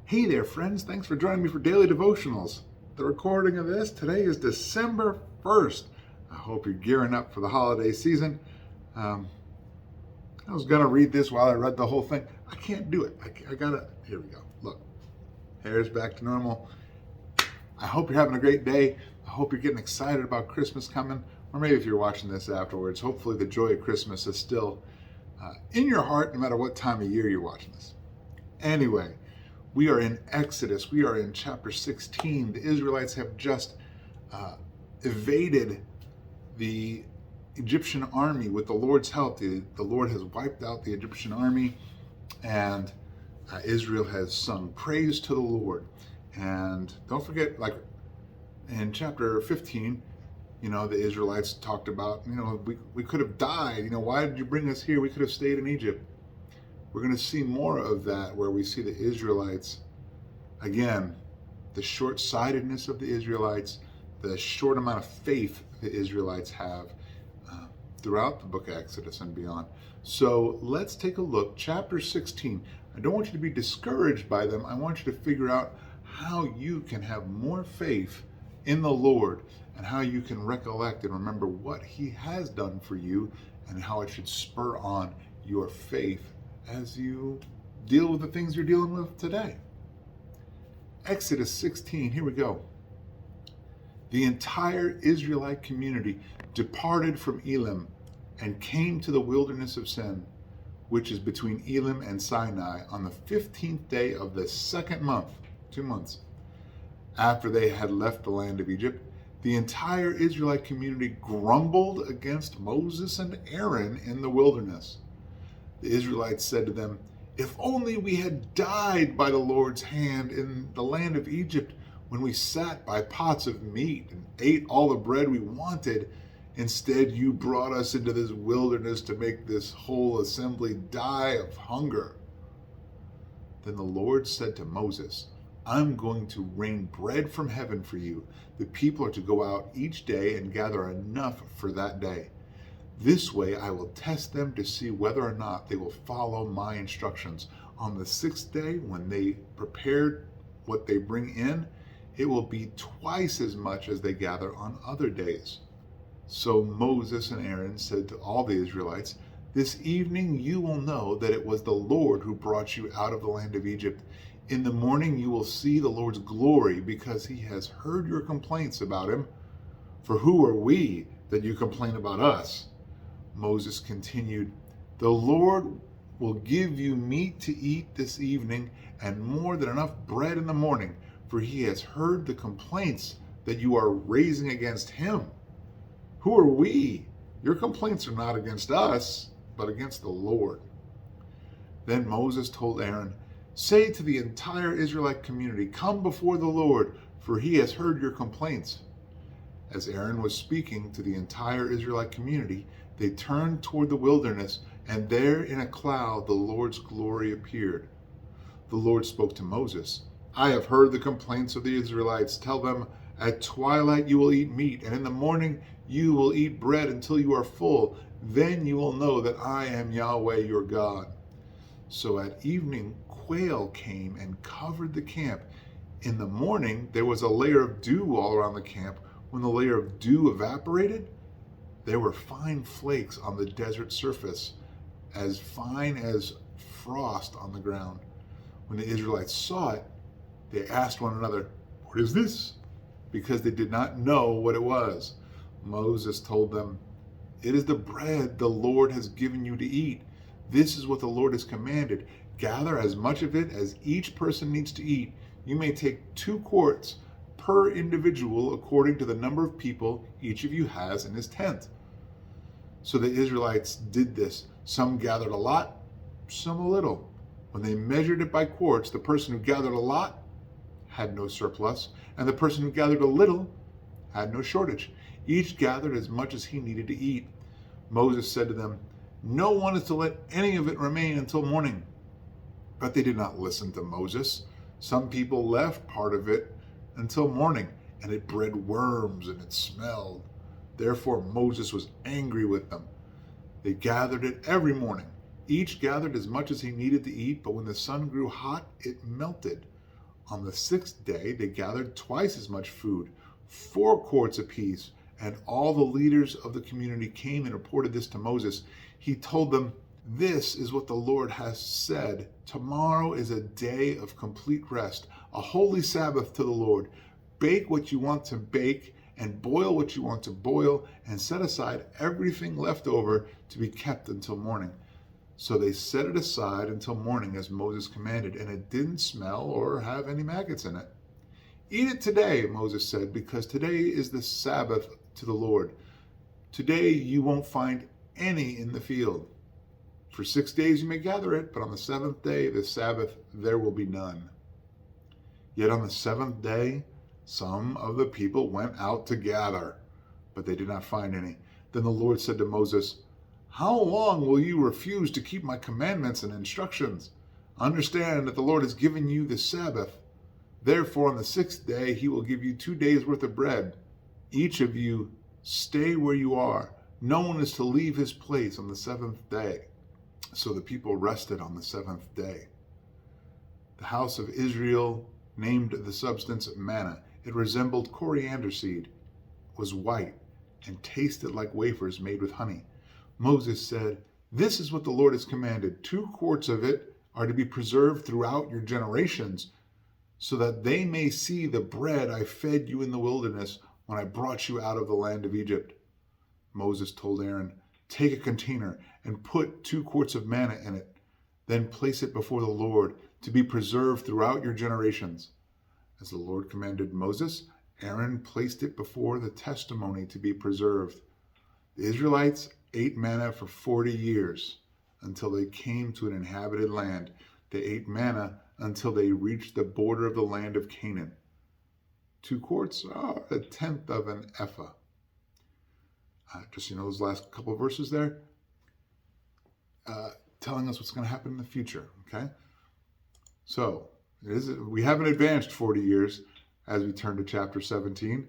Hey there, friends. Thanks for joining me for Daily Devotionals. The recording of this today is December 1st. I hope you're gearing up for the holiday season. I was going to read this while I read the whole thing. I can't do it. I got to. Here we go. Look, hair's back to normal. I hope you're having a great day. I hope you're getting excited about Christmas coming. Or maybe if you're watching this afterwards, hopefully the joy of Christmas is still in your heart no matter what time of year you're watching this. Anyway, we are in Exodus. We are in chapter 16. The Israelites have just evaded the Egyptian army with the Lord's help. The Lord has wiped out the Egyptian army, and Israel has sung praise to the Lord. And don't forget, like in chapter 15, the Israelites talked about, we could have died. Why did you bring us here? We could have stayed in Egypt. We're going to see more of that, where we see the Israelites, again, the short-sightedness of the Israelites, the short amount of faith the Israelites have throughout the book of Exodus and beyond. So let's take a look. Chapter 16. I don't want you to be discouraged by them. I want you to figure out how you can have more faith in the Lord and how you can recollect and remember what He has done for you and how it should spur on your faith as you deal with the things you're dealing with today. Exodus 16, here we go. The entire Israelite community departed from Elim and came to the wilderness of Sin, which is between Elim and Sinai, on the 15th day of the second month, 2 months, after they had left the land of Egypt. The entire Israelite community grumbled against Moses and Aaron in the wilderness. The Israelites said to them, "If only we had died by the Lord's hand in the land of Egypt, when we sat by pots of meat and ate all the bread we wanted. Instead, you brought us into this wilderness to make this whole assembly die of hunger." Then the Lord said to Moses, "I'm going to rain bread from heaven for you. The people are to go out each day and gather enough for that day. This way I will test them to see whether or not they will follow my instructions. On the 6th day, when they prepare what they bring in, it will be twice as much as they gather on other days." So Moses and Aaron said to all the Israelites, "This evening you will know that it was the Lord who brought you out of the land of Egypt. In the morning you will see the Lord's glory, because He has heard your complaints about Him. For who are we that you complain about us?" Moses continued, "The Lord will give you meat to eat this evening, and more than enough bread in the morning, for He has heard the complaints that you are raising against Him. Who are we? Your complaints are not against us, but against the Lord." Then Moses told Aaron, "Say to the entire Israelite community, 'Come before the Lord, for He has heard your complaints.'" As Aaron was speaking to the entire Israelite community, they turned toward the wilderness, and there in a cloud the Lord's glory appeared. The Lord spoke to Moses, "I have heard the complaints of the Israelites. Tell them, at twilight you will eat meat, and in the morning you will eat bread until you are full. Then you will know that I am Yahweh your God." So at evening quail came and covered the camp. In the morning there was a layer of dew all around the camp. When the layer of dew evaporated, there were fine flakes on the desert surface, as fine as frost on the ground. When the Israelites saw it, they asked one another, "What is this?" because they did not know what it was. Moses told them, "It is the bread the Lord has given you to eat. This is what the Lord has commanded. Gather as much of it as each person needs to eat. You may take 2 quarts per individual, according to the number of people each of you has in his tent." So the Israelites did this. Some gathered a lot, some a little. When they measured it by quarts, the person who gathered a lot had no surplus, and the person who gathered a little had no shortage. Each gathered as much as he needed to eat. Moses said to them, "No one is to let any of it remain until morning." But they did not listen to Moses. Some people left part of it until morning, and it bred worms and it smelled. Therefore Moses was angry with them. They gathered it every morning. Each gathered as much as he needed to eat, but when the sun grew hot, it melted. On the sixth day, they gathered twice as much food, 4 quarts apiece, and all the leaders of the community came and reported this to Moses. He told them, "This is what the Lord has said. Tomorrow is a day of complete rest, a holy Sabbath to the Lord. Bake what you want to bake and boil what you want to boil, and set aside everything left over to be kept until morning." So they set it aside until morning as Moses commanded, and it didn't smell or have any maggots in it. "Eat it today," Moses said, "because today is the Sabbath to the Lord. Today you won't find any in the field. For 6 days you may gather it, but on the seventh day, the Sabbath, there will be none." Yet on the seventh day, some of the people went out to gather, but they did not find any. Then the Lord said to Moses, "How long will you refuse to keep my commandments and instructions? Understand that the Lord has given you the Sabbath. Therefore, on the sixth day, he will give you 2 days' worth of bread. Each of you stay where you are. No one is to leave his place on the seventh day." So the people rested on the seventh day. The house of Israel named the substance manna. It resembled coriander seed, was white, and tasted like wafers made with honey. Moses said, "This is what the Lord has commanded. 2 quarts of it are to be preserved throughout your generations, so that they may see the bread I fed you in the wilderness when I brought you out of the land of Egypt." Moses told Aaron, "Take a container and put 2 quarts of manna in it. Then place it before the Lord to be preserved throughout your generations." As the Lord commanded Moses, Aaron placed it before the testimony to be preserved. The Israelites ate manna for 40 years until they came to an inhabited land. They ate manna until they reached the border of the land of Canaan. 2 quarts are a tenth of an ephah. Just those last couple of verses there, telling us what's going to happen in the future. Okay, so we haven't advanced 40 years as we turn to chapter 17.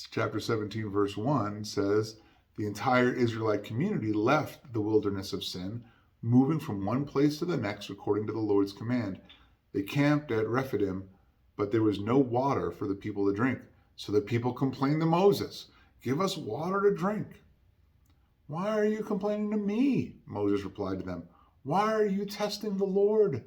Chapter 17, verse 1 says, "The entire Israelite community left the wilderness of Sin, moving from one place to the next according to the Lord's command. They camped at Rephidim, but there was no water for the people to drink. So the people complained to Moses, 'Give us water to drink.' 'Why are you complaining to me?' Moses replied to them. 'Why are you testing the Lord?'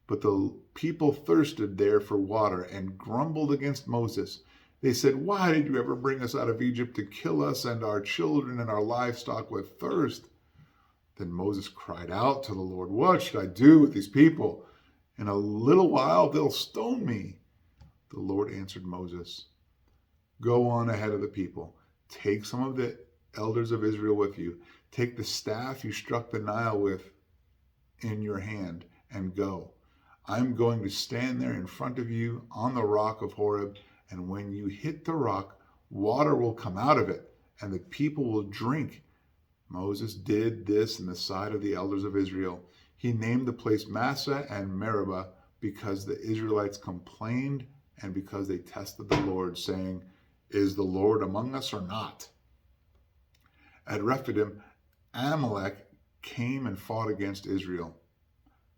But the people thirsted there for water and grumbled against Moses. They said, 'Why did you ever bring us out of Egypt to kill us and our children and our livestock with thirst?' Then Moses cried out to the Lord, 'What should I do with these people? In a little while they'll stone me.' The Lord answered Moses, 'Go on ahead of the people. Take some of the elders of Israel with you. Take the staff you struck the Nile with in your hand and go. I'm going to stand there in front of you on the rock of Horeb, and when you hit the rock, water will come out of it, and the people will drink.' Moses did this in the sight of the elders of Israel. He named the place Massah and Meribah because the Israelites complained and because they tested the Lord, saying, 'Is the Lord among us or not?' At Rephidim, Amalek came and fought against Israel.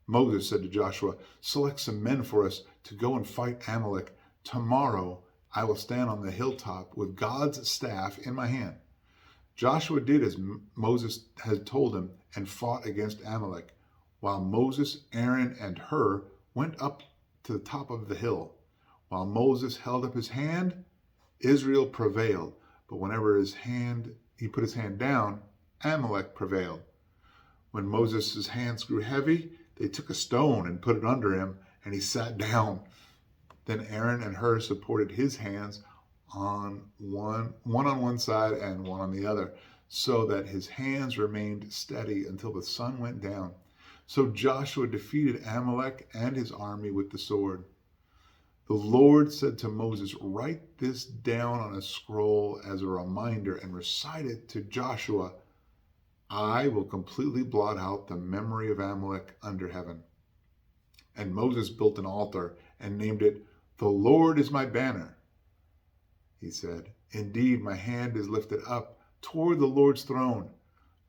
Moses said to Joshua, 'Select some men for us to go and fight Amalek. Tomorrow I will stand on the hilltop with God's staff in my hand.' Joshua did as Moses had told him and fought against Amalek, while Moses, Aaron, and Hur went up to the top of the hill. While Moses held up his hand, Israel prevailed, but whenever he put his hand down, Amalek prevailed. When Moses' hands grew heavy, they took a stone and put it under him, and he sat down. Then Aaron and Hur supported his hands on one on one side and one on the other, so that his hands remained steady until the sun went down. So Joshua defeated Amalek and his army with the sword. The Lord said to Moses, 'Write this down on a scroll as a reminder and recite it to Joshua. I will completely blot out the memory of Amalek under heaven.' And Moses built an altar and named it, 'The Lord is my banner.' He said, 'Indeed, my hand is lifted up toward the Lord's throne.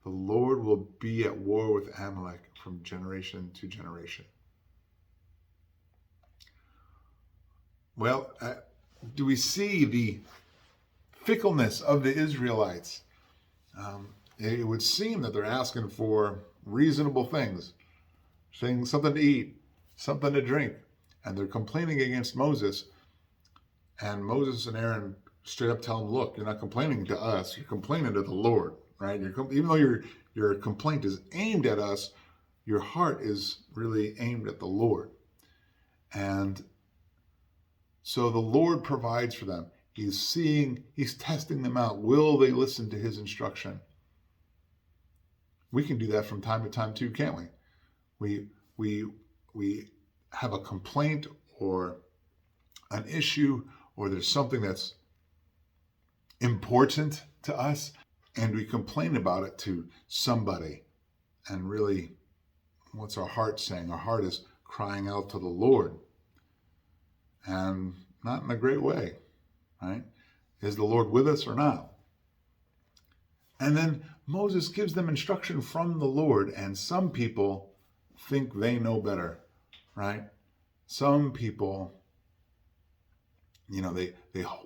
The Lord will be at war with Amalek from generation to generation.'" Well, do we see the fickleness of the Israelites? It would seem that they're asking for reasonable things, saying something to eat, something to drink, and they're complaining against Moses. And Moses and Aaron straight up tell them, look, you're not complaining to us, you're complaining to the Lord, right? Even though your complaint is aimed at us, your heart is really aimed at the Lord. And so the Lord provides for them. He's testing them out. Will they listen to his instruction? We can do that from time to time too, can't we? We have a complaint or an issue, or there's something that's important to us, and we complain about it to somebody. And really, what's our heart saying? Our heart is crying out to the Lord, and not in a great way, right? Is the Lord with us or not? And then Moses gives them instruction from the Lord, and some people think they know better, right? Some people, they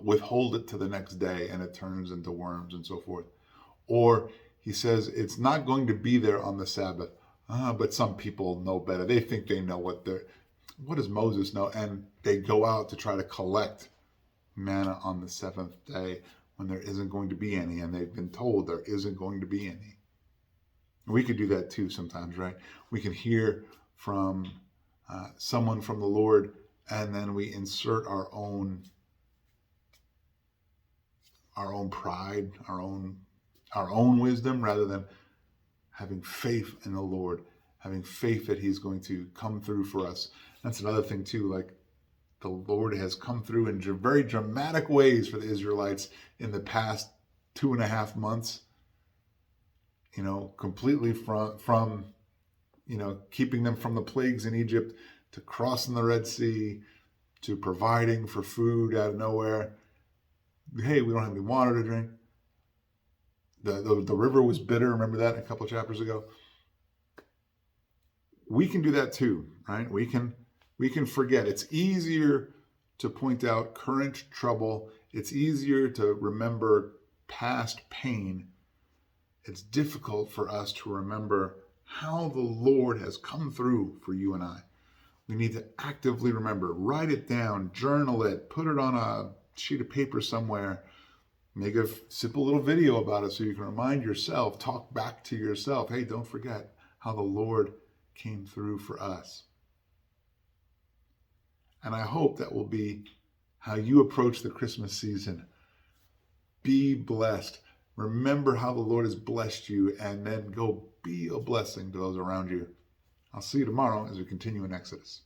withhold it to the next day and it turns into worms and so forth. Or he says it's not going to be there on the Sabbath. But some people know better. They think they know what does Moses know? And they go out to try to collect manna on the seventh day when there isn't going to be any, and they've been told there isn't going to be any. We could do that too sometimes, right? We can hear from someone from the Lord, and then we insert our own pride, our own wisdom, rather than having faith in the Lord, having faith that he's going to come through for us. That's another thing too, like the Lord has come through in very dramatic ways for the Israelites in the past 2.5 months, completely from keeping them from the plagues in Egypt, to crossing the Red Sea, to providing for food out of nowhere. Hey, we don't have any water to drink. The river was bitter. Remember that a couple of chapters ago? We can do that too, right? We can forget. It's easier to point out current trouble. It's easier to remember past pain. It's difficult for us to remember how the Lord has come through for you and I. We need to actively remember, write it down, journal it, put it on a sheet of paper somewhere. Make a simple little video about it so you can remind yourself, talk back to yourself. Hey, don't forget how the Lord came through for us. And I hope that will be how you approach the Christmas season. Be blessed. Remember how the Lord has blessed you, and then go be a blessing to those around you. I'll see you tomorrow as we continue in Exodus.